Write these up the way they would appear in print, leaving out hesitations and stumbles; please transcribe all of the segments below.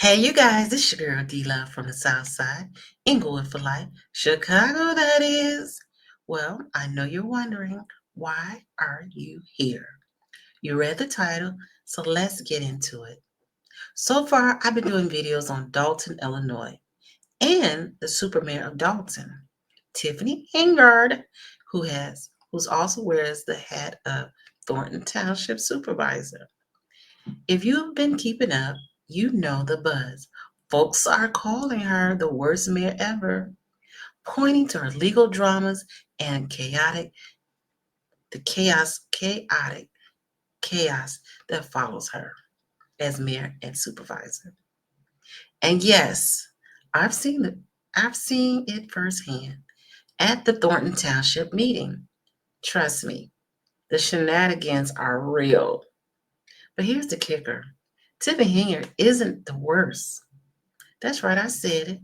Hey, you guys, it's your girl D Love from the South Side, Inglewood for life, Chicago, that is. Well, I know you're wondering, why are you here? You read the title, so let's get into it. So far, I've been doing videos on Dolton, Illinois, and the super mayor of Dolton, Tiffany Hingard, who's also wears the hat of Thornton Township Supervisor. If you've been keeping up, you know the buzz. Folks are calling her the worst mayor ever, pointing to her legal dramas and chaotic chaos that follows her as mayor and supervisor. And yes, I've seen it. I've seen it firsthand at the Thornton Township meeting. Trust me, the shenanigans are real. But here's the kicker. Tiffany Hinger isn't the worst. That's right, I said it.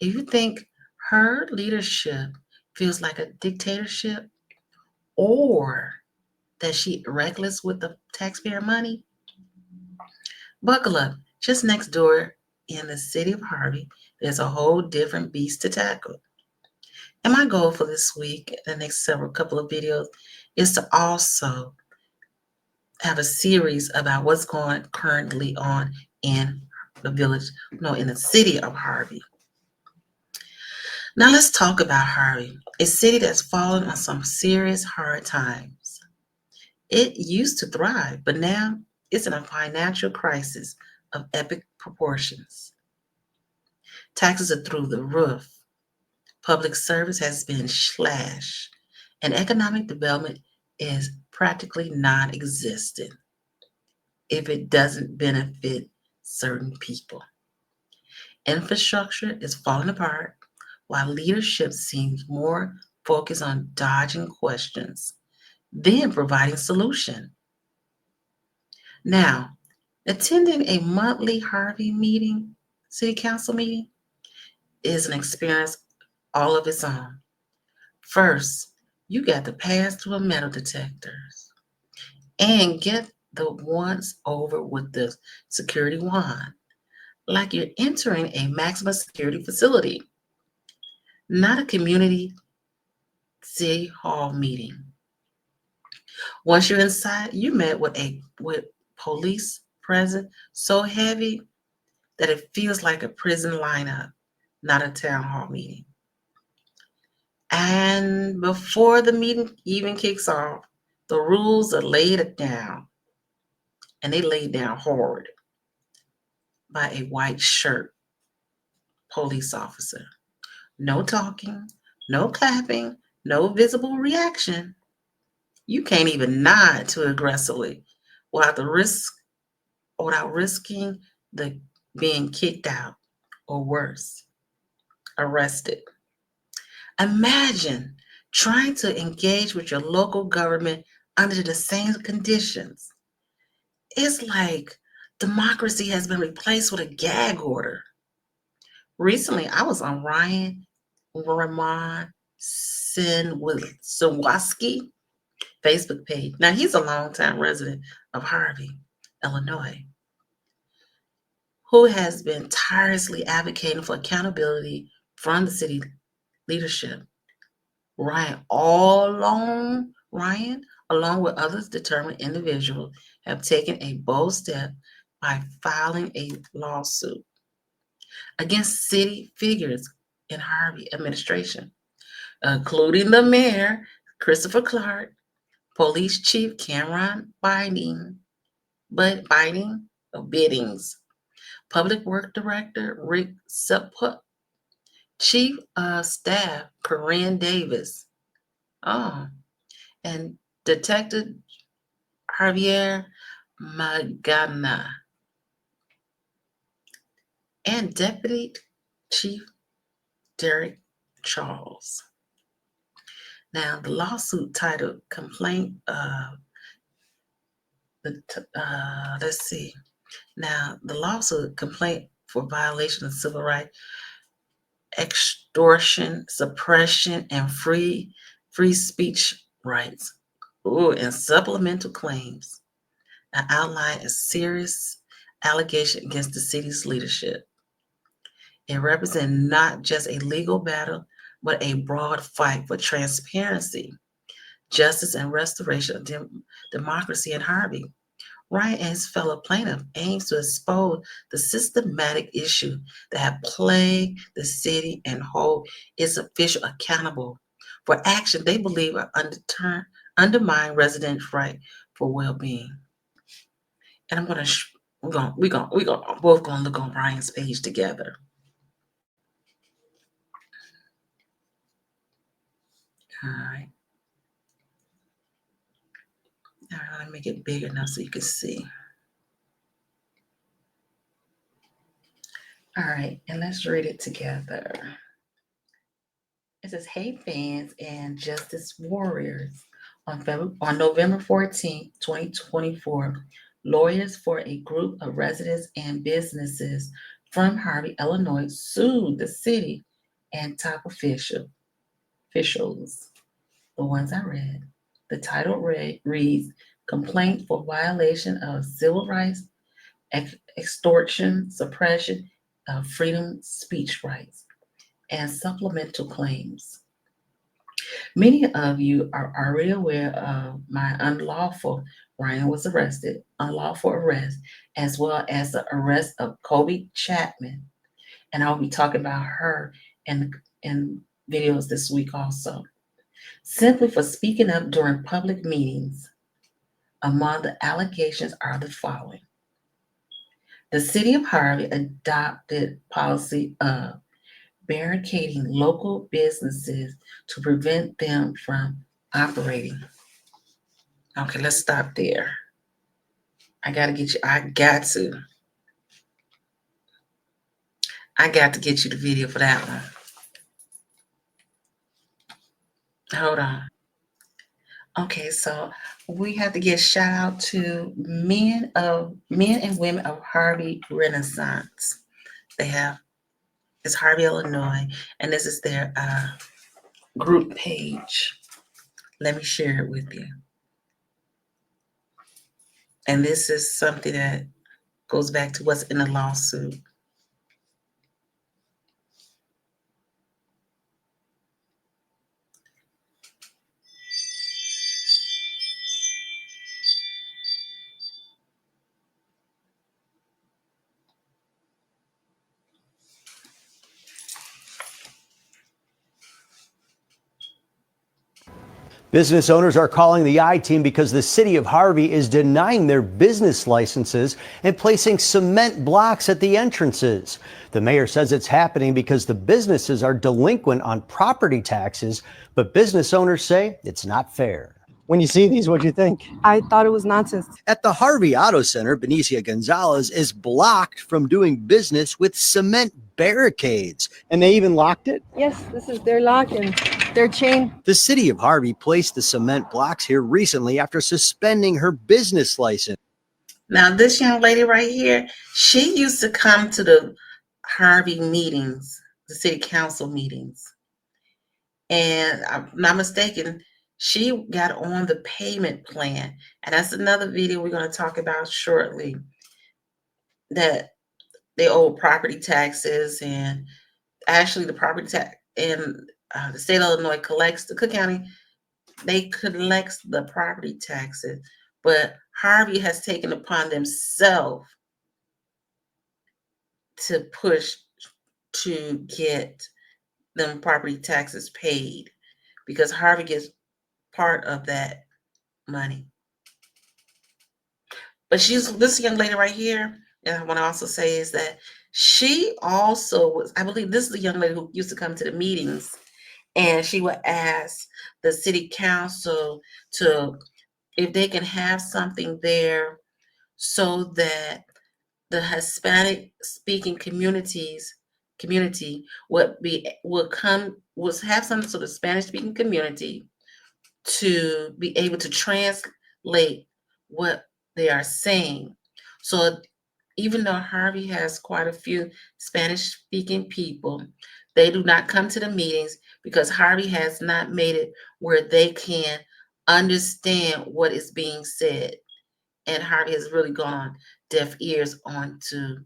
If you think her leadership feels like a dictatorship or that she reckless with the taxpayer money, buckle up. Just next door in the city of Harvey, there's a whole different beast to tackle. And my goal for this week, the next several couple of videos, is to also have a series about what's going currently on in the village, no, in the city of Harvey. Now let's talk about Harvey, a city that's fallen on some serious hard times. It used to thrive, but now it's in a financial crisis of epic proportions. Taxes are through the roof, public service has been slashed, and economic development is practically non existent if it doesn't benefit certain people. Infrastructure is falling apart while leadership seems more focused on dodging questions than providing solution. Now, attending a monthly Harvey meeting, city council meeting, is an experience all of its own. First, you got to pass through a metal detectors and get the once over with the security wand, like you're entering a maximum security facility, not a community city hall meeting. Once you're inside, you met with police present so heavy that it feels like a prison lineup, not a town hall meeting. And before the meeting even kicks off, the rules are laid down, and they laid down hard by a white shirt police officer. No talking, no clapping, no visible reaction. You can't even nod too aggressively without the risk without risking the being kicked out or worse, arrested. Imagine trying to engage with your local government under the same conditions. It's like democracy has been replaced with a gag order. Recently, I was on Ryan Roman Sinwelski Facebook page. Now, he's a longtime resident of Harvey, Illinois, who has been tirelessly advocating for accountability from the city leadership. Ryan, along with others determined individuals, have taken a bold step by filing a lawsuit against city figures in Harvey administration, including the mayor, Christopher Clark, police chief Cameron Biddings, public work director Rick Suppup, chief of staff Corinne Davis, oh, and Detective Javier Magana, and Deputy Chief Derek Charles. Now, the lawsuit titled "Complaint of let's see. Now, the lawsuit complaint for violation of civil rights, extortion, suppression, and free speech rights. Ooh, and supplemental claims. Now, outline is serious. allegation against the city's leadership. It represents not just a legal battle, but a broad fight for transparency, justice, and restoration of democracy in Harvey. Ryan and his fellow plaintiff aims to expose the systematic issues that have plagued the city and hold its officials accountable for action they believe are undermine residents' right for well-being. And we're both gonna look on Ryan's page together. All right. All right, let me make it big enough so you can see. All right, and let's read it together. It says, "Hey fans and justice warriors. On November 14, 2024, lawyers for a group of residents and businesses from Harvey, Illinois, sued the city and top officials, the ones I read. The title reads, Complaint for Violation of Civil Rights, Extortion, Suppression of Freedom Speech Rights, and Supplemental Claims. Many of you are already aware of my Ryan was arrested, unlawful arrest, as well as the arrest of Kobe Chapman. And I'll be talking about her in videos this week also. Simply for speaking up during public meetings. Among the allegations are the following. The city of Harvey adopted policy of barricading local businesses to prevent them from operating. Okay, let's stop there. I got to get you the video for that one. Hold on. Okay, so we have to give shout out to men and women of Harvey Renaissance. It's Harvey, Illinois, and this is their group page. Let me share it with you. And this is something that goes back to what's in the lawsuit. Business owners are calling the I-Team because the city of Harvey is denying their business licenses and placing cement blocks at the entrances. The mayor says it's happening because the businesses are delinquent on property taxes, but business owners say it's not fair. When you see these, what do you think? I thought it was nonsense. At the Harvey Auto Center, Benicia Gonzalez is blocked from doing business with cement barricades. And they even locked it? Yes, this is their lock and their chain. The city of Harvey placed the cement blocks here recently after suspending her business license. Now, this young lady right here, she used to come to the Harvey meetings, the city council meetings. And I'm not mistaken, she got on the payment plan. And that's another video we're going to talk about shortly, that they owe property taxes, and actually the property tax in the state of Illinois collects, the Cook County, they collect the property taxes, but Harvey has taken upon themselves to push to get them property taxes paid, because Harvey gets part of that money. But this young lady right here, and I want to also say is that she also was, I believe this is the young lady who used to come to the meetings, and she would ask the city council if they can have something there so that the Hispanic speaking community would have some sort of Spanish speaking community to be able to translate what they are saying. So even though Harvey has quite a few Spanish speaking people, they do not come to the meetings because Harvey has not made it where they can understand what is being said. And Harvey has really gone on deaf ears on to,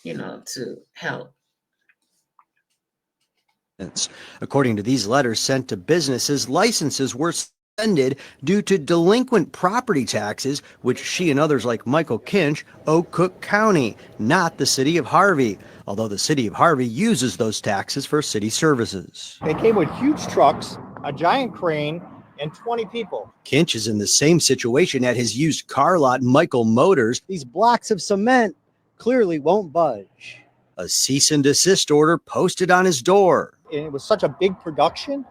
to help. According to these letters sent to businesses, licenses were suspended due to delinquent property taxes, which she and others like Michael Kinch owe Cook County, not the city of Harvey, although the city of Harvey uses those taxes for city services. They came with huge trucks, a giant crane, and 20 people. Kinch is in the same situation at his used car lot, Michael Motors. These blocks of cement clearly won't budge. A cease and desist order posted on his door. And it was such a big production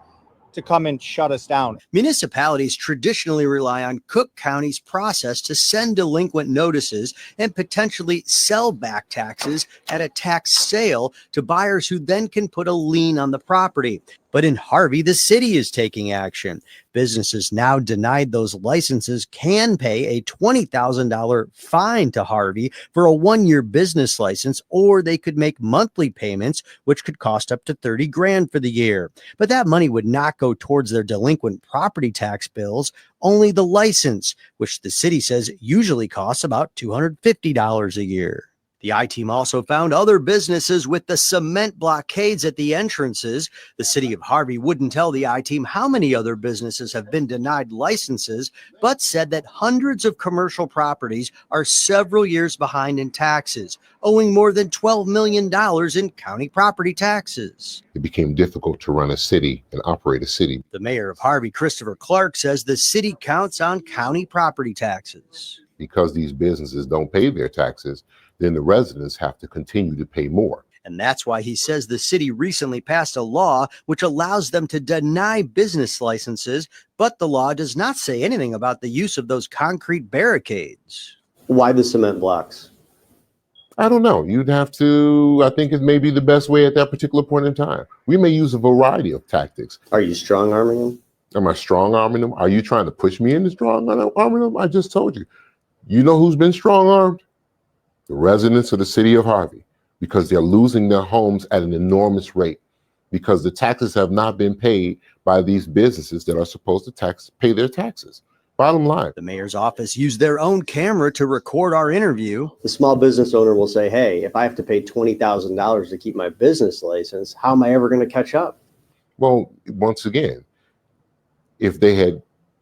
to come and shut us down. Municipalities traditionally rely on Cook County's process to send delinquent notices and potentially sell back taxes at a tax sale to buyers who then can put a lien on the property. But in Harvey, the city is taking action. Businesses now denied those licenses can pay a $20,000 fine to Harvey for a one-year business license, or they could make monthly payments, which could cost up to $30,000 for the year. But that money would not go towards their delinquent property tax bills, only the license, which the city says usually costs about $250 a year. The I-Team also found other businesses with the cement blockades at the entrances. The city of Harvey wouldn't tell the I-Team how many other businesses have been denied licenses, but said that hundreds of commercial properties are several years behind in taxes, owing more than $12 million in county property taxes. It became difficult to run a city and operate a city. The mayor of Harvey, Christopher Clark, says the city counts on county property taxes. Because these businesses don't pay their taxes, then the residents have to continue to pay more. And that's why he says the city recently passed a law which allows them to deny business licenses, but the law does not say anything about the use of those concrete barricades. Why the cement blocks? I don't know. You'd have to, I think it may be the best way at that particular point in time. We may use a variety of tactics. Are you strong arming them? Am I strong arming them? Are you trying to push me into strong arming them? I just told you. You know who's been strong armed? The residents of the city of Harvey, because they're losing their homes at an enormous rate, because the taxes have not been paid by these businesses that are supposed to pay their taxes. Bottom line. The mayor's office used their own camera to record our interview. The small business owner will say, hey, if I have to pay $20,000 to keep my business license, how am I ever going to catch up? Well, once again, if they had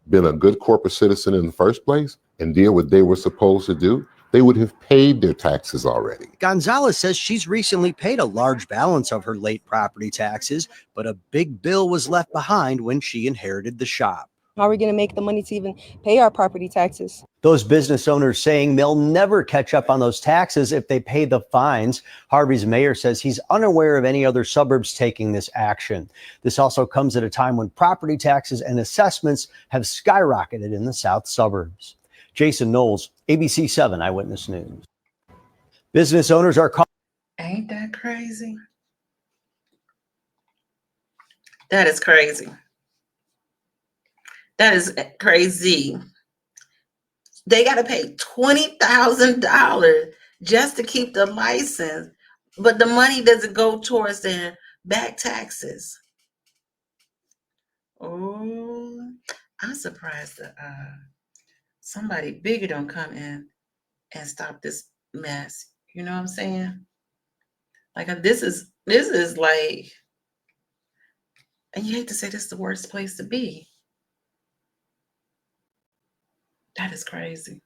been a good corporate citizen in the first place and did what they were supposed to do, they would have paid their taxes already. Gonzalez says she's recently paid a large balance of her late property taxes, but a big bill was left behind when she inherited the shop. How are we going to make the money to even pay our property taxes? Those business owners saying they'll never catch up on those taxes if they pay the fines. Harvey's mayor says he's unaware of any other suburbs taking this action. This also comes at a time when property taxes and assessments have skyrocketed in the south suburbs. Jason Knowles, ABC 7 Eyewitness News. Business owners are calling. Ain't that crazy? That is crazy. That is crazy. They got to pay $20,000 just to keep the license, but the money doesn't go towards their back taxes. Oh, I'm surprised that somebody bigger don't come in and stop this mess. You know what I'm saying? Like this is like, and you hate to say this is the worst place to be. That is crazy.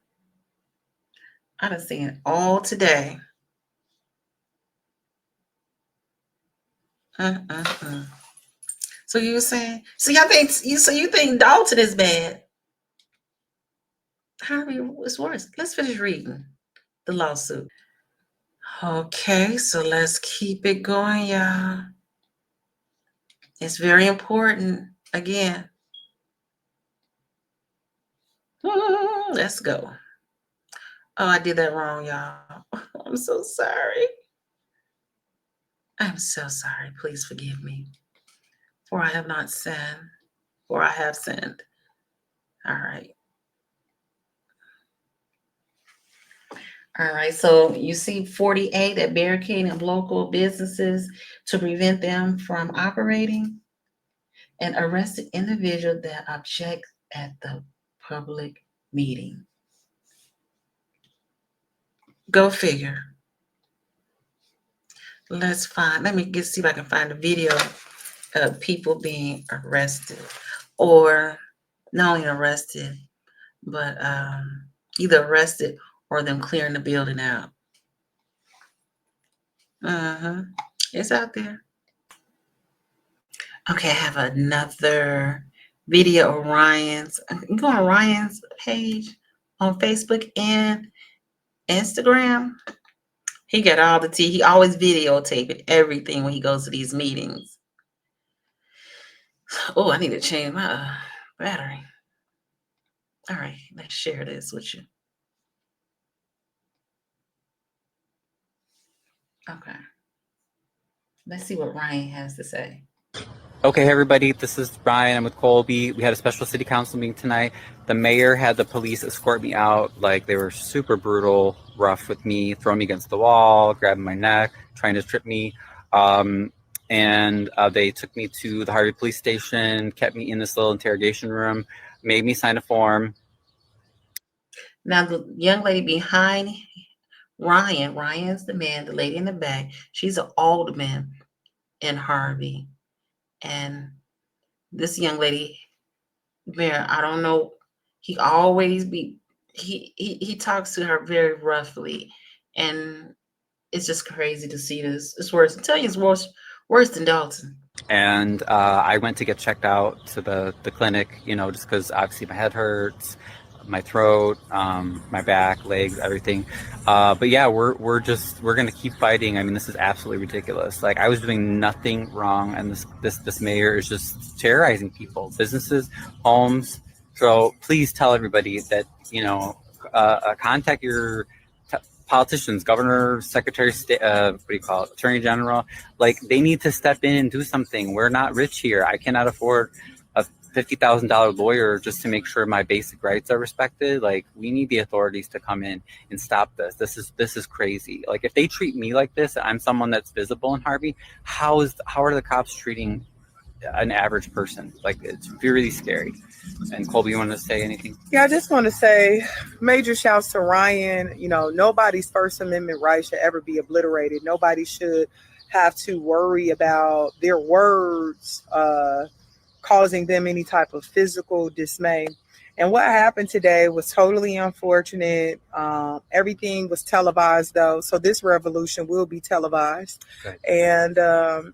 I done seen it all today. So you were saying, so you think Dolton is bad? Harvey was worse. Let's finish reading the lawsuit. Okay, so let's keep it going, y'all. It's very important. Again. Let's go. Oh, I did that wrong, y'all. I'm so sorry. I'm so sorry. Please forgive me. For I have not sinned, or I have sinned. All right. All right, so you see 48 at barricading local businesses to prevent them from operating. An arrested individual that objects at the public meeting. Go figure. Let me see if I can find a video of people being arrested, or not only arrested, but either arrested or them clearing the building out. It's out there. Okay, I have another video of Ryan's. You go on Ryan's page on Facebook and Instagram. He got all the tea. He always videotaping everything when he goes to these meetings. Oh, I need to change my battery. All right, let's share this with you. Okay. Let's see what Ryan has to say. Okay, everybody, this is Ryan. I'm with Colby. We had a special city council meeting tonight. The mayor had the police escort me out. Like, they were super brutal, rough with me, throwing me against the wall, grabbing my neck, trying to trip me. And they took me to the Harvey police station, kept me in this little interrogation room, made me sign a form. Now, the young lady behind Ryan's the man, the lady in the back, she's an alderman in Harvey. And this young lady, Mayor, I don't know, he talks to her very roughly. And it's just crazy to see this. It's worse. I'm telling you, it's worse than Dolton. And I went to get checked out to the clinic, just because obviously my head hurts, my throat, my back, legs, everything. But yeah, we're gonna keep fighting. I mean, this is absolutely ridiculous. Like, I was doing nothing wrong, and this mayor is just terrorizing people, businesses, homes. So please tell everybody that contact your politicians, governor, secretary of state, attorney general. Like, they need to step in and do something. We're not rich here. I cannot afford a $50,000 lawyer just to make sure my basic rights are respected. Like, we need the authorities to come in and stop this. This is crazy. Like, if they treat me like this, I'm someone that's visible in Harvey, how are the cops treating an average person? Like, it's really scary. And Colby, you want to say anything? Yeah, I just want to say major shouts to Ryan. Nobody's First Amendment rights should ever be obliterated. Nobody should have to worry about their words causing them any type of physical dismay. And what happened today was totally unfortunate. Everything was televised, though, so this revolution will be televised. Okay. And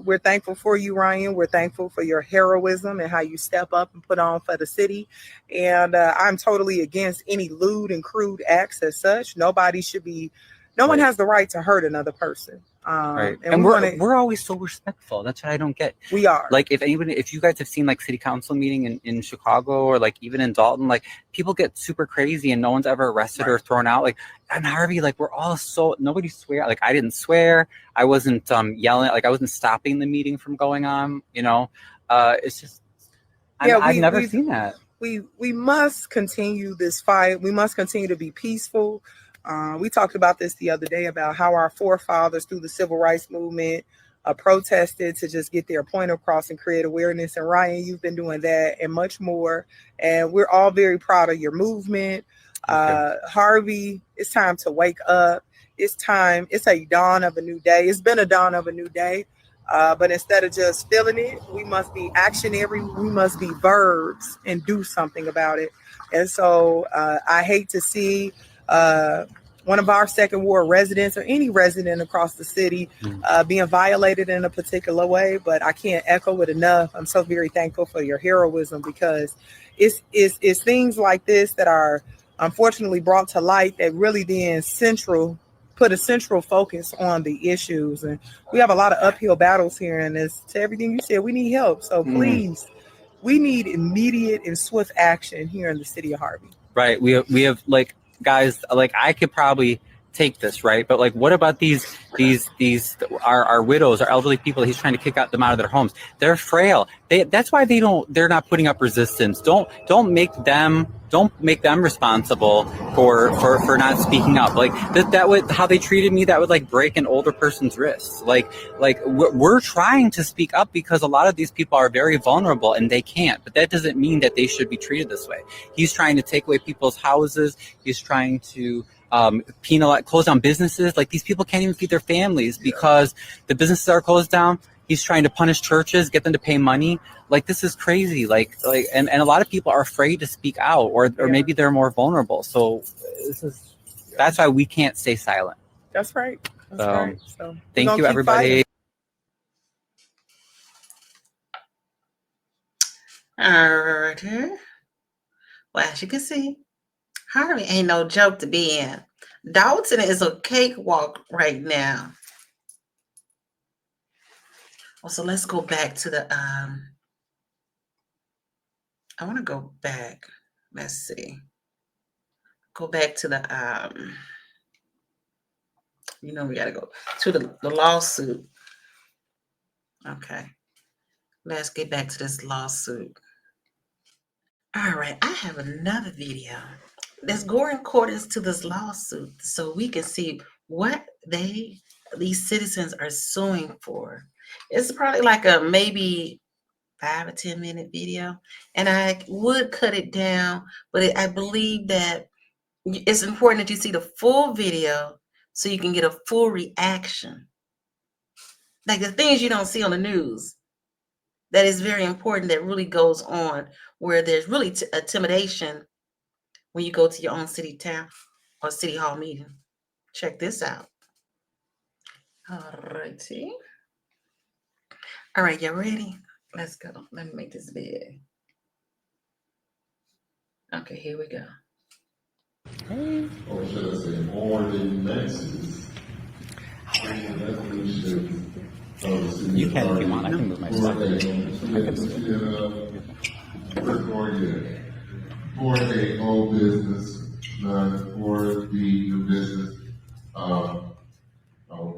we're thankful for you, Ryan. We're thankful for your heroism and how you step up and put on for the city. And I'm totally against any lewd and crude acts as such. No one has the right to hurt another person. Right. And we're always so respectful. That's what I don't get. We are. Like, if you guys have seen like city council meeting in Chicago, or like even in Dolton, like, people get super crazy and no one's ever arrested or thrown out. Like, in Harvey, like, we're all nobody swear. Like, I didn't swear. I wasn't yelling. Like, I wasn't stopping the meeting from going on. It's just, I've never seen that. We must continue this fight. We must continue to be peaceful. We talked about this the other day, about how our forefathers through the civil rights movement protested to just get their point across and create awareness. And Ryan, you've been doing that and much more. And we're all very proud of your movement. Harvey, it's time to wake up. It's time. It's a dawn of a new day. It's been a dawn of a new day. But instead of just feeling it, we must be actionary. We must be verbs and do something about it. And so I hate to see one of our second ward residents, or any resident across the city, being violated in a particular way, but I can't echo it enough. I'm so very thankful for your heroism, because it's things like this that are unfortunately brought to light that really then put a central focus on the issues. And we have a lot of uphill battles here, and to everything you said, we need help. So please, we need immediate and swift action here in the city of Harvey. Right. We have like, guys, like, I could probably take this, right? But like, what about these our widows, our elderly people he's trying to kick them out of their homes? They're frail. That's why they're not putting up resistance. Don't make them responsible for not speaking up. Like, that would, how they treated me, that would like break an older person's wrists. Like we're trying to speak up, because a lot of these people are very vulnerable and they can't, but that doesn't mean that they should be treated this way. He's trying to take away people's houses. He's trying to close down businesses. Like, these people can't even feed their families because the businesses are closed down. He's trying to punish churches, get them to pay money. Like, this is crazy. And a lot of people are afraid to speak out, or maybe they're more vulnerable. So that's why we can't stay silent. That's right. That's right. So thank you, everybody. All right. Well, as you can see, Harvey ain't no joke to be in. Dolton is a cakewalk right now. Well, so let's go back to the I want to go back. Let's see. Go back to the we got to go to the lawsuit. Okay. Let's get back to this lawsuit. All right, I have another video that's going according to this lawsuit so we can see what these citizens are suing for. It's probably like a maybe 5 or 10 minute video, and I would cut it down, but I believe that it's important that you see the full video so you can get a full reaction. Like the things you don't see on the news. That is very important, that really goes on, where there's really intimidation when you go to your own city town or city hall meeting. Check this out. All righty. All right, you ready? Let's go. Let me make this big. Okay, here we go. Or should I say ordinances? You can if you want. I can move my stuff. For a old business, for the new business.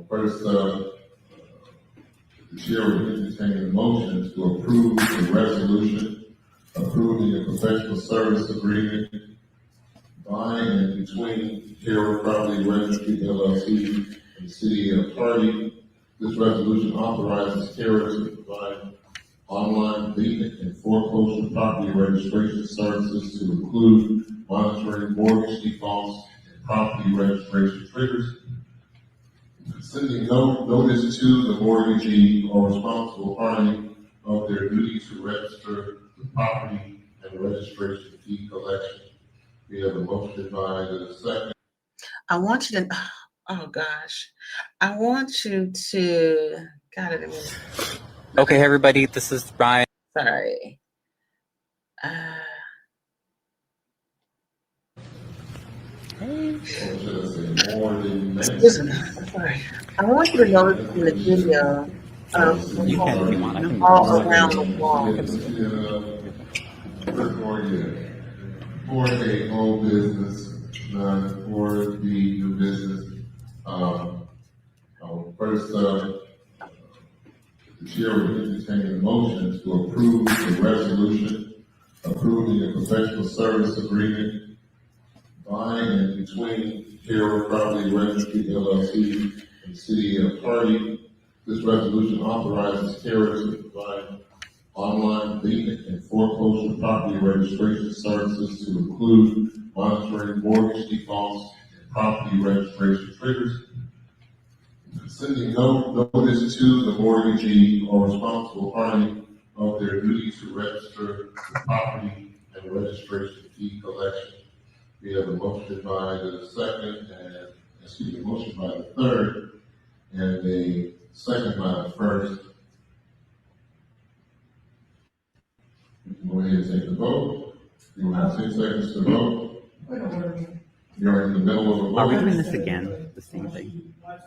First, the chair would entertain a motion to approve the resolution approving a professional service agreement by and between Hero Property Registry LLC and the City of Harvey. This resolution authorizes Hero to provide online vacant and foreclosure property registration services to include monitoring mortgage defaults and property registration triggers, sending notice to the mortgagee or responsible party of their duty to register the property and registration fee collection. We have a motion by the second. I want you to, oh gosh, I want you to, got it a minute. Okay, everybody, this is Ryan. Sorry. Listen, sorry. I want you to notice in the video You can if you want. I can all around the wall. For a old business, for the new business. First, the chair would entertain a motion to approve the resolution approving a professional service agreement by and between Hero Property Registry LLC and the City of Harvey. This resolution authorizes Hero to provide online vacant and foreclosure property registration services to include monitoring mortgage defaults and property registration triggers, sending notice to the mortgagee or responsible party of their duty to register the property and registration fee collection. We have a motion by the second motion by the third, and a second by the first. You can go ahead and take the vote. You will have 6 seconds to vote. You're in the middle of a vote. Are we doing this again? The same thing? I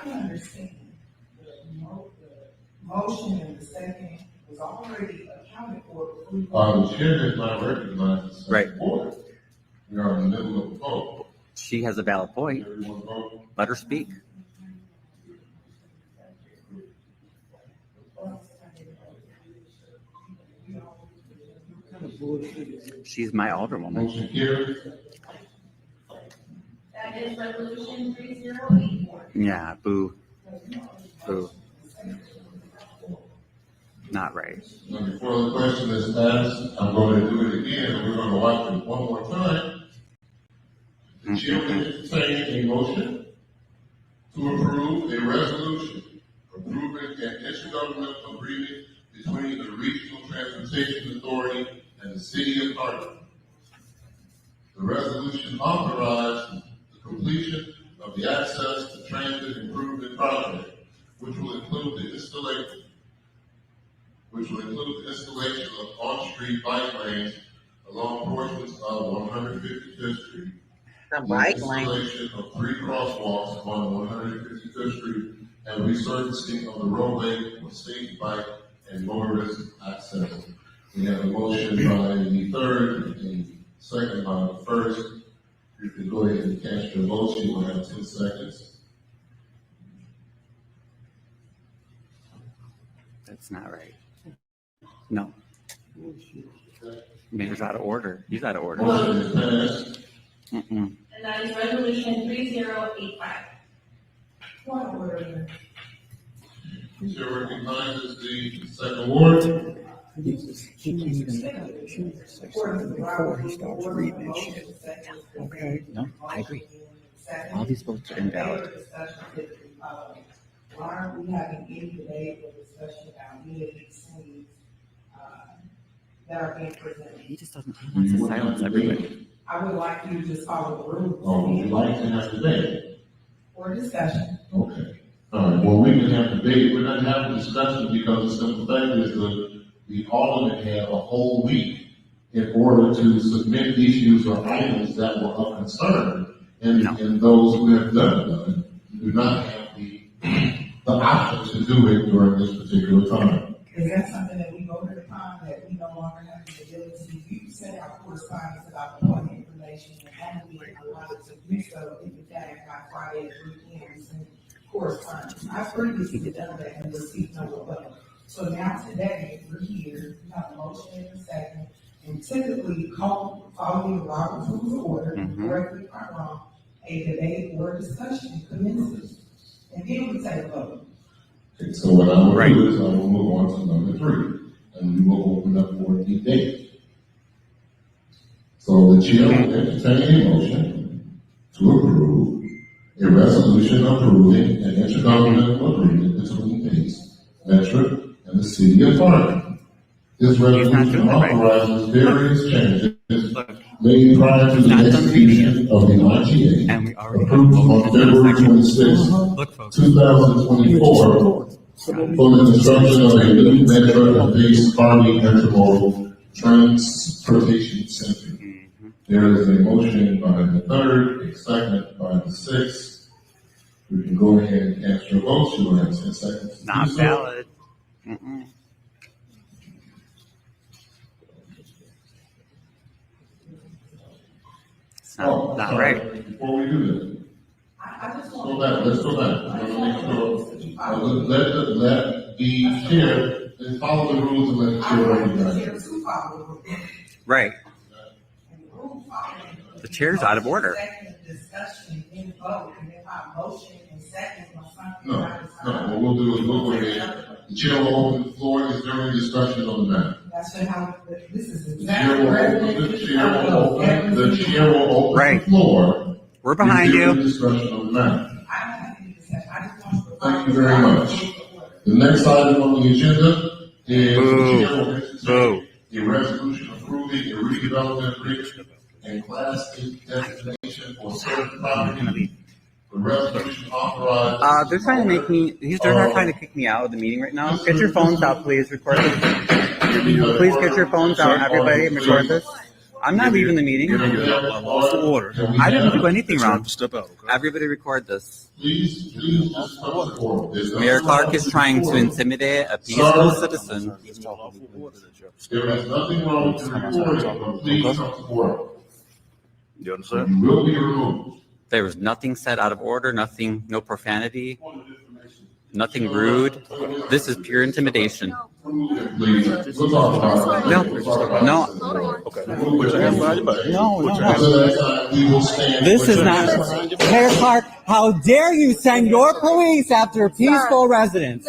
can understand the motion and the second was already accounted for. The chair did not recognize the second Right. order. We are in the middle of a vote. She has a valid point. Everyone vote. Let her speak. She's my alderwoman. Motion carries. That is resolution 3084. Yeah, boo. Boo. Not right. And before the question is asked, I'm going to do it again, and we're going to watch it one more time. The The chair will entertain a motion to approve a resolution approving an intergovernmental agreement between the Regional Transportation Authority and the City of Harvey. The resolution authorized the completion of the Access to Transit Improvement Project, which will include the installation of on-street bike lanes along portions of 155th Street. The bike lane. Installation of 3 crosswalks on 155th Street and resurfacing of the roadway for safe bike and motorist access. We have a motion by the third and second by the first. You can go ahead and cast your votes. You will have 10 seconds. That's not right. No. Mayor's out of order. He's out of order. Motion is passed. And that is resolution 3085. Point of order. The chair recognizes the second ward. Before he starts reading this shit. Okay. No, I agree. All these votes are invalid. Why aren't we having any debate or discussion about any of these things that are being presented? He just doesn't. He wants to silence everybody. I would like you to just follow the rules. Oh, would you like to have debate? Or discussion. Okay. All right. Well, we can have debate. We're not having discussion because the simple fact is that the Alderman had a whole week in order to submit issues or items that were of concern, and those who have done do not have the option to do it during this particular time. Is that something that we voted upon, that we no longer have the ability? You sent out correspondence about the point information and only being allowed to do so if in fact by Friday at 3 p.m. we sent correspondence. I previously done that and received no rebuttal. So now today, we're here, we have a motion in a second, and typically following the Robert's Rules of Order, correct me if I'm wrong, a debate or discussion commences, and then we take a vote. Okay, so what I will do is I will move on to number 3, and we will open up for debate. So the chair will entertain a motion to approve a resolution approving an intergovernmental agreement between PACE, Metro, and the City of Harvey. This resolution authorizes various changes made prior to the execution of the IGA, approved on February 26, 2024, for the construction of a new Metro and PACE Harvey intermodal transportation center. There is a motion by the third, a second by the sixth. We can go ahead and cast your votes. You will have 10 seconds. Not valid. It's not right. Before we do that, let's go back. Let the chair, and follow the rules and let the chair recognize. Right. The chair's out of order. No, what we'll do is we'll go ahead. The chair will open the floor. Is there any discussion on the matter? That's how, this is The chair will open the floor. We're behind you. Discussion on the matter. Thank you very much. The next item on the agenda is the chair will entertain a resolution approving a redevelopment agreement and Class 8 designation for certain property. The resolution authorized. They're trying to make me. They're trying to kick me out of the meeting right now. Get your phones out, please. Record this. Please get your phones out, everybody, and record this. I'm not leaving the meeting. Order. I didn't do anything wrong. Step out. Okay? Everybody, record this. Please Mayor Clark is trying to intimidate a peaceful citizen. There is nothing wrong with the recording, but please come to order. You understand? You will be removed. There was nothing said out of order. Nothing. No profanity. Nothing rude. This is pure intimidation. Please, we'll talk about it. No. Okay. Put your hands behind your back. No. We will stand. This is not. Mayor Clark, how dare you send your police after peaceful residents?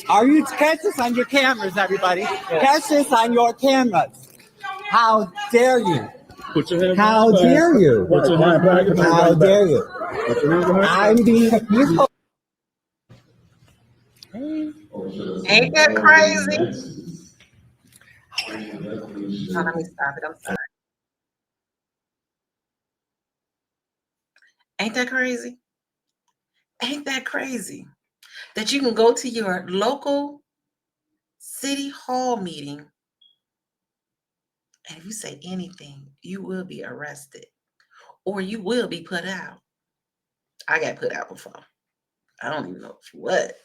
Are you catch this on your cameras, everybody? Catch this on your cameras. How dare you? Put your hand How behind your dare back. you? Put your hand behind your back. How dare you? Put your hand behind your back. I'm being accused. Ain't that crazy? Oh, let me stop it. I'm sorry. Ain't that crazy? Ain't that crazy? That you can go to your local city hall meeting, and if you say anything, you will be arrested or you will be put out. I got put out before. I don't even know for what.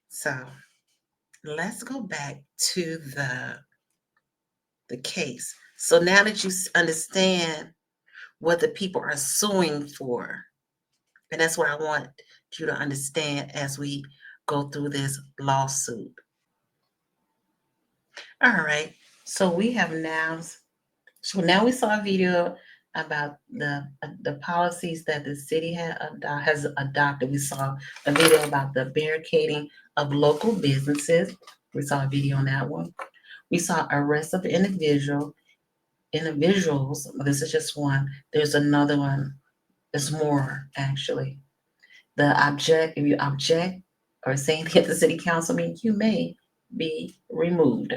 So let's go back to the case. So now that you understand what the people are suing for, and that's what I want you to understand as we go through this lawsuit. All right. So we have now. So now we saw a video about the policies that the city has adopted. We saw a video about the barricading of local businesses. We saw a video on that one. We saw arrest of individuals. This is just one. There's another one. There's more actually. If you object or say anything at the city council meeting, you may be removed.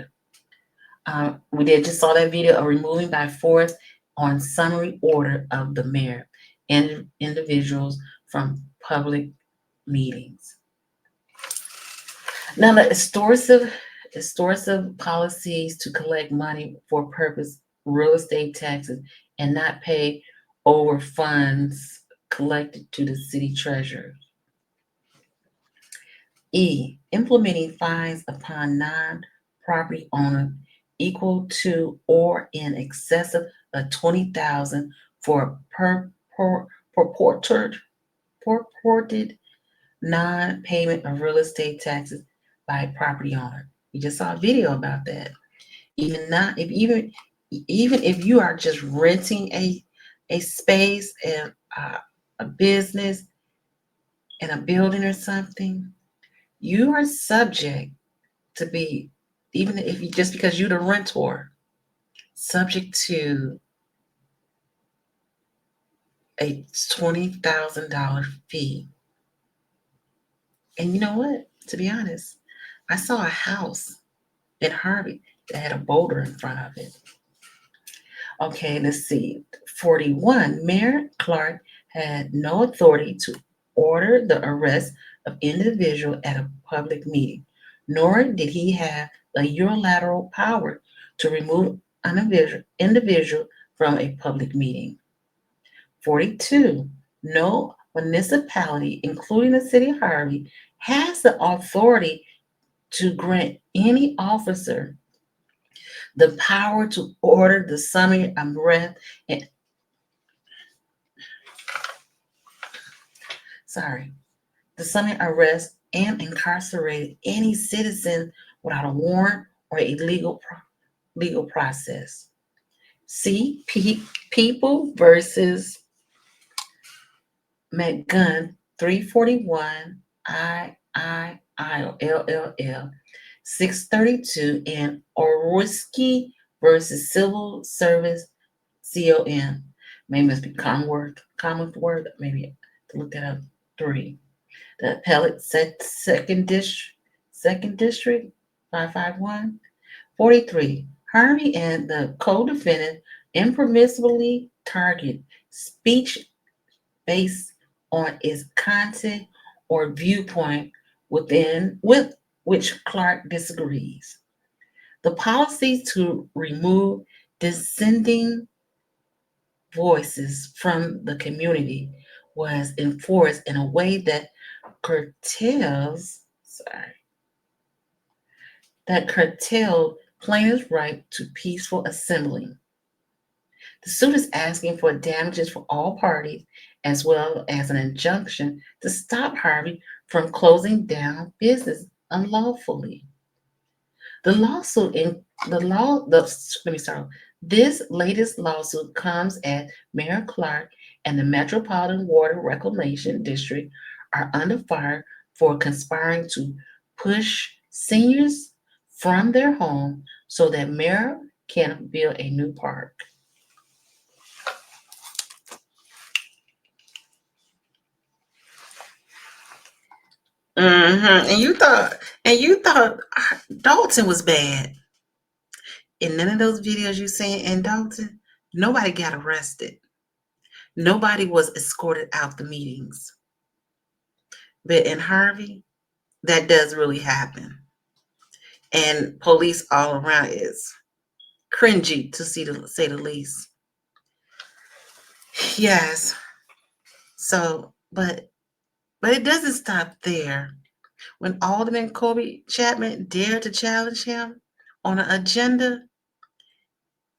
We just saw that video of removing by force on summary order of the mayor and individuals from public meetings. Now, the extortive policies to collect money for purpose, real estate taxes, and not pay over funds collected to the city treasurer. E, implementing fines upon non-property owner equal to or in excess of $20,000 for purported non-payment of real estate taxes by a property owner. We just saw a video about that. Even if you are just renting a space and a business and a building or something, you are subject to be, even if you just because you're the rentor, subject to a $20,000 fee. And you know what? To be honest, I saw a house in Harvey that had a boulder in front of it. Okay, let's see. 41, Mayor Clark had no authority to order the arrest of individual at a public meeting, nor did he have a unilateral power to remove an individual from a public meeting. 42, no municipality, including the city of Harvey, has the authority to grant any officer the power to order the summary arrest and incarcerate any citizen without a warrant or a legal process. See, People versus McGunn 341 ILLL 632 and Orwski versus Civil Service CON. Maybe must be Commonwealth word. Maybe to look that up. 3. The appellate second district 551. 43. Harvey and the co-defendant impermissibly target speech based on its content or viewpoint with which Clark disagrees. The policy to remove dissenting voices from the community was enforced in a way that curtailed plaintiffs' right to peaceful assembling. The suit is asking for damages for all parties, as well as an injunction to stop Harvey from closing down business unlawfully. This latest lawsuit comes as Mayor Clark and the Metropolitan Water Reclamation District are under fire for conspiring to push seniors from their home so that Mayor can build a new park. And you thought Dolton was bad. In none of those videos you seen in Dolton, nobody got arrested. Nobody was escorted out the meetings. But in Harvey, that does really happen. And police all around is cringy to say the least. Yes. So, but it doesn't stop there. When Alderman Kobe Chapman dared to challenge him on an agenda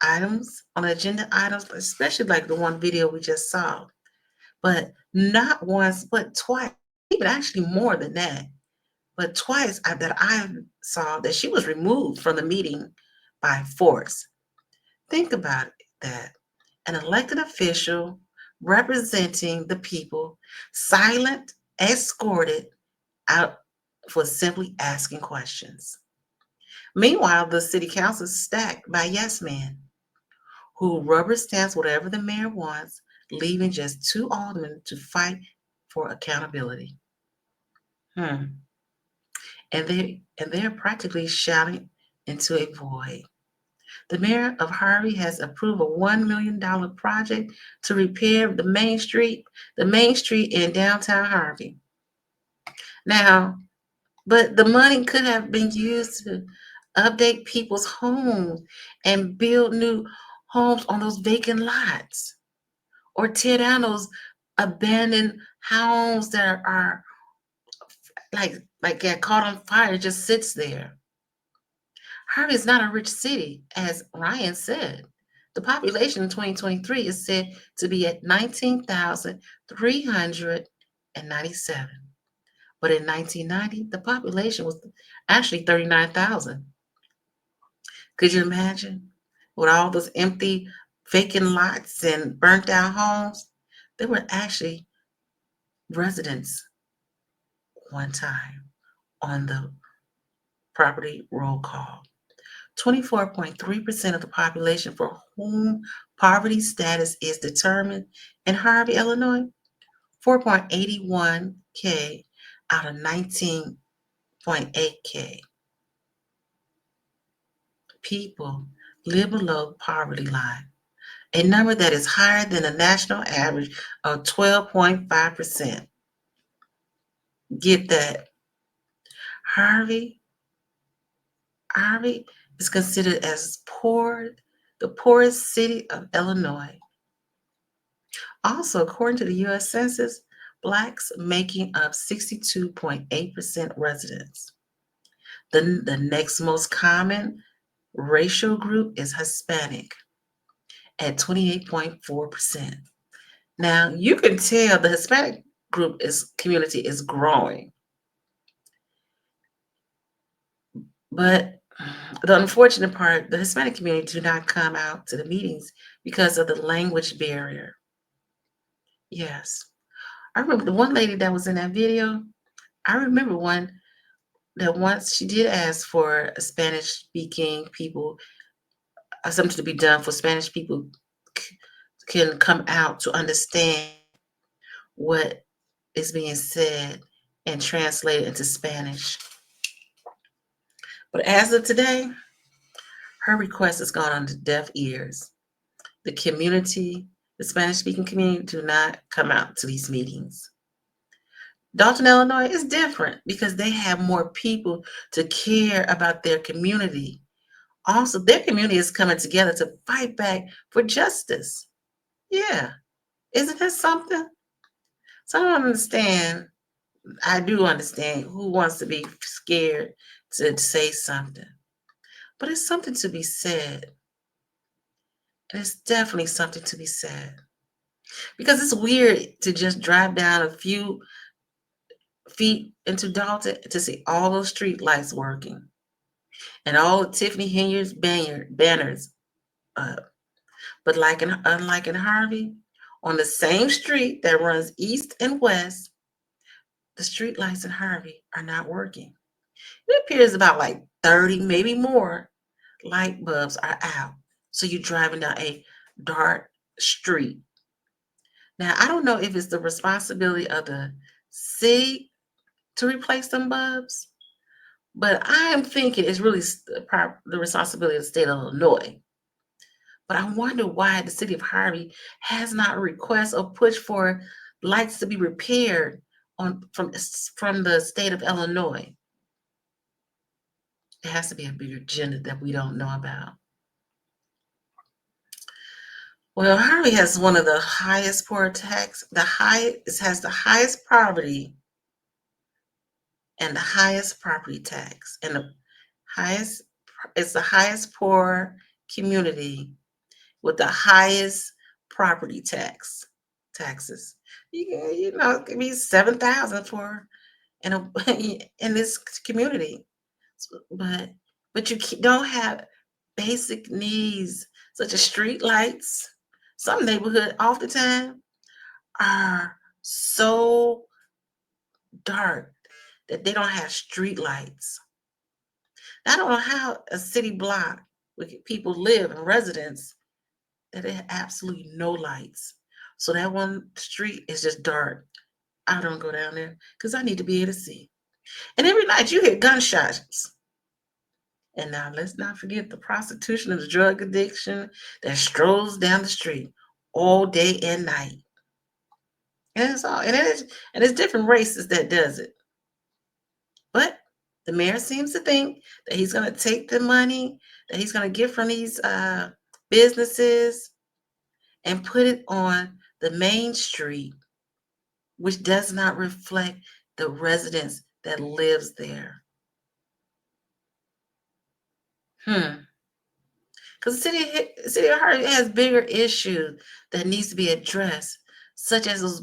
items, especially like the one video we just saw, but not once, but twice, even actually more than that, but twice that I saw that she was removed from the meeting by force. Think about that. An elected official representing the people, silent, escorted out for simply asking questions. Meanwhile, the city council is stacked by yes men who rubber stamps whatever the mayor wants, leaving just 2 aldermen to fight for accountability. And they're practically shouting into a void. The mayor of Harvey has approved a $1 million project to repair the main street in downtown Harvey. Now, but the money could have been used to update people's homes and build new homes on those vacant lots, or tear down those abandoned homes that are like get caught on fire, just sits there. Harvey is not a rich city, as Ryan said. The population in 2023 is said to be at 19,397. But in 1990, the population was actually 39,000. Could you imagine? With all those empty, vacant lots and burnt down homes, there were actually residents one time on the property roll call. 24.3% of the population for whom poverty status is determined in Harvey, Illinois, 4.81K out of 19.8K people live below poverty line, a number that is higher than the national average of 12.5%. Get that. Harvey is considered as the poorest city of Illinois. Also, according to the U.S. Census, Blacks making up 62.8% residents. The next most common racial group is Hispanic at 28.4%. Now, you can tell the Hispanic community is growing. But the unfortunate part, the Hispanic community do not come out to the meetings because of the language barrier. Yes. I remember the one lady that was in that video. I remember one that once she did ask for Spanish-speaking people, something to be done for Spanish people can come out to understand what is being said and translated into Spanish. But as of today, her request has gone on deaf ears. The Spanish-speaking community, do not come out to these meetings. Dolton, Illinois is different because they have more people to care about their community. Also, their community is coming together to fight back for justice. Yeah. Isn't that something? So I don't understand. I do understand who wants to be scared to say something. But it's something to be said. And it's definitely something to be said. Because it's weird to just drive down a few feet into Dolton to see all those street lights working and all the Tiffany Henyard's banners up. But unlike in Harvey, on the same street that runs east and west, the street lights in Harvey are not working. It appears about like 30, maybe more, light bulbs are out. So you're driving down a dark street. Now, I don't know if it's the responsibility of the city to replace them bulbs, but I am thinking it's really the responsibility of the state of Illinois. But I wonder why the city of Harvey has not requested or pushed for lights to be repaired from the state of Illinois. It has to be a bigger agenda that we don't know about. Well, Harvey has one of the highest poor tax. It has the highest poverty and the highest property tax, and it's the highest poor community with the highest property taxes. You know, it could be 7,000 for in this community, but you don't have basic needs such as street lights. Some neighborhood oftentimes are so dark that they don't have street lights. I don't know how a city block where people live and residents that they have absolutely no lights. So that one street is just dark. I don't go down there because I need to be able to see. And every night you hear gunshots. And now let's not forget the prostitution and the drug addiction that strolls down the street all day and night. And it's different races that does it. But the mayor seems to think that he's going to take the money that he's going to get from these businesses and put it on the main street, which does not reflect the residents that lives there. Because the city of Harvey has bigger issues that needs to be addressed, such as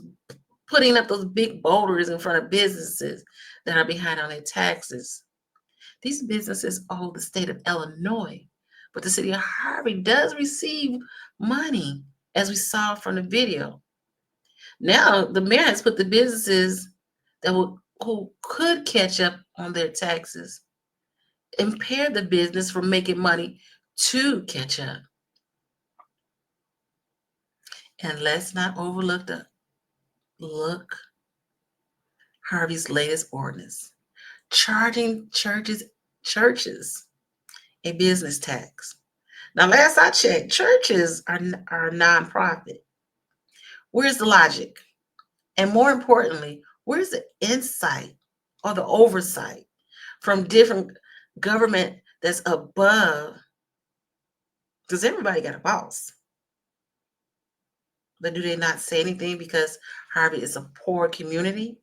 putting up those big boulders in front of businesses that are behind on their taxes. These businesses owe the state of Illinois, but the city of Harvey does receive money, as we saw from the video. Now, the mayor has put the businesses who could catch up on their taxes, impair the business from making money to catch up. And let's not overlook Harvey's latest ordinance, charging churches a business tax. Now, last I checked, churches are nonprofit. Where's the logic? And more importantly, where's the insight or the oversight from different government that's above? Because everybody got a boss. But do they not say anything because Harvey is a poor community?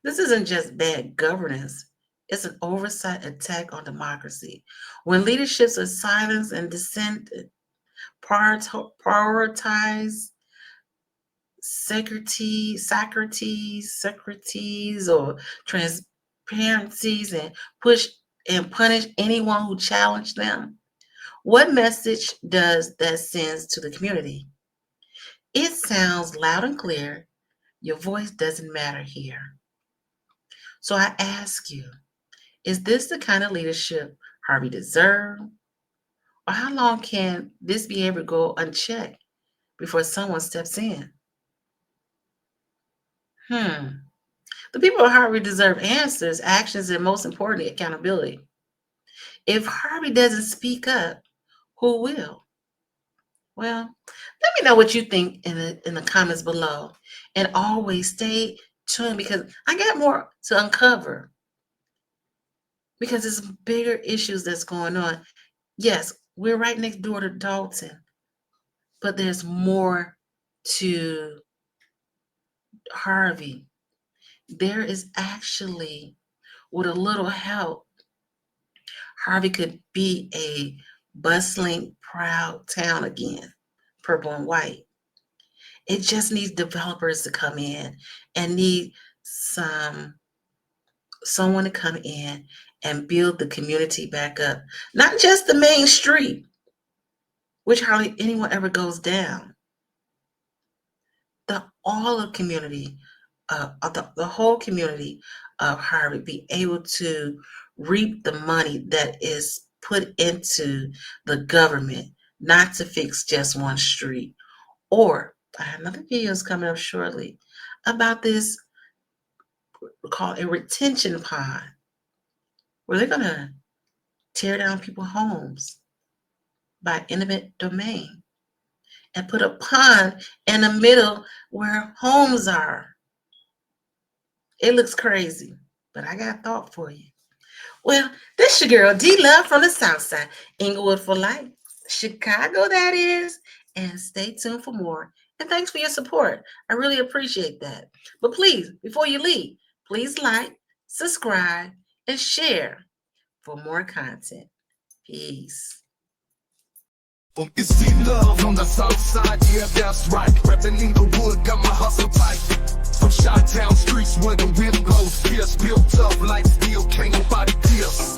This isn't just bad governance. It's an oversight attack on democracy. When leaderships are silenced and dissented, prioritize securities or transparencies and push and punish anyone who challenged them, what message does that send to the community? It sounds loud and clear. Your voice doesn't matter here. So I ask you, is this the kind of leadership Harvey deserves? Or how long can this be able to go unchecked before someone steps in? The people of Harvey deserve answers, actions, and most importantly, accountability. If Harvey doesn't speak up, who will? Well, let me know what you think in the comments below. And always stay tuned because I got more to uncover. Because there's bigger issues that's going on. Yes, we're right next door to Dolton, but there's more to Harvey. There is actually, with a little help, Harvey could be a bustling, proud town again, purple and white. It just needs developers to come in and need someone to come in and build the community back up. Not just the main street, which hardly anyone ever goes down. The community, the whole community of Harvey be able to reap the money that is put into the government, not to fix just one street. Or I have another videos coming up shortly about this called a retention pond, where they're gonna tear down people's homes by eminent domain and put a pond in the middle where homes are. It looks crazy, but I got a thought for you. Well, this your girl D-Love from the South Side, Inglewood for life, Chicago that is, and stay tuned for more. And thanks for your support. I really appreciate that. But please, before you leave, please like, subscribe, and share for more content. Peace. It's D-Love on the South Side, yeah, that's right. Reppin' Inglewood, got my hustle tight. From Chi-Town streets where the wind goes fierce, built up like steel, can't nobody pierce.